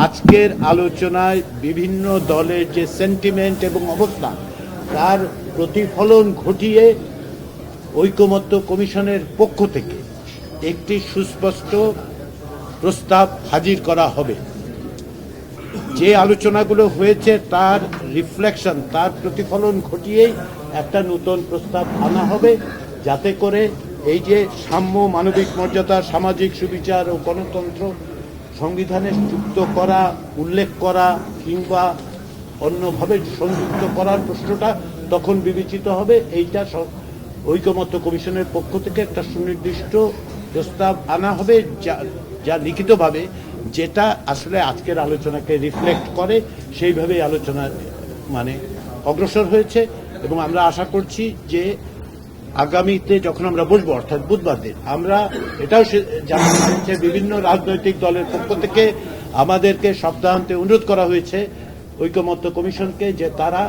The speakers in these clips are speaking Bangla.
আজকের আলোচনায় বিভিন্ন দলের যে সেন্টিমেন্ট এবং অবস্থান তার প্রতিফলন ঘটিয়ে ঐকমত্য কমিশনের পক্ষ থেকে একটি সুস্পষ্ট প্রস্তাব হাজির করা হবে। যে আলোচনাগুলো হয়েছে তার রিফ্লেকশন, তার প্রতিফলন ঘটিয়েই একটা নতুন প্রস্তাব আনা হবে, যাতে করে এই যে সাম্য, মানবিক মর্যাদা, সামাজিক সুবিচার ও গণতন্ত্র সংবিধানে যুক্ত করা, উল্লেখ করা কিংবা অন্যভাবে সংযুক্ত করার প্রশ্নটা তখন বিবেচিত হবে। এইটা ঐকমত্য কমিশনের পক্ষ থেকে একটা সুনির্দিষ্ট প্রস্তাব আনা হবে, যা লিখিতভাবে, যেটা আসলে আজকের আলোচনাকে রিফ্লেক্ট করে। সেইভাবেই আলোচনা অগ্রসর হয়েছে এবং আমরা আশা করছি যে আগামীতে যখন আমরা বসবো, অর্থাৎ বুধবার দিন, আমরা এটাও জানা হয়েছে বিভিন্ন রাজনৈতিক দলের পক্ষ থেকে আমাদেরকে সপ্তাহান্তে অনুরোধ করা হয়েছে ঐকমত্য কমিশনকে যে তারা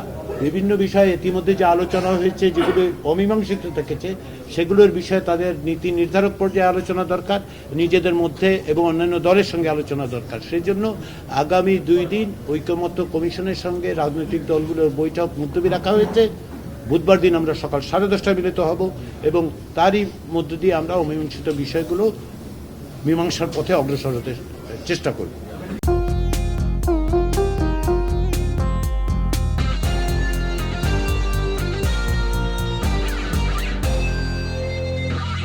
বিভিন্ন বিষয়ে ইতিমধ্যে যে আলোচনা হয়েছে, যেগুলো অমীমাংসিত থেকেছে, সেগুলোর বিষয়ে তাদের নীতি নির্ধারক পর্যায়ে আলোচনা দরকার, নিজেদের মধ্যে এবং অন্যান্য দলের সঙ্গে আলোচনা দরকার। সেই জন্য আগামী 2 দিন ঐকমত্য কমিশনের সঙ্গে রাজনৈতিক দলগুলোর বৈঠক মুলতবি রাখা হয়েছে। বুধবার দিন আমরা সকাল 10:30টায় মিলিত হব এবং তারই মধ্য দিয়ে আমরা অমীমাংসিত বিষয়গুলো মীমাংসার পথে অগ্রসর হতে চেষ্টা করব।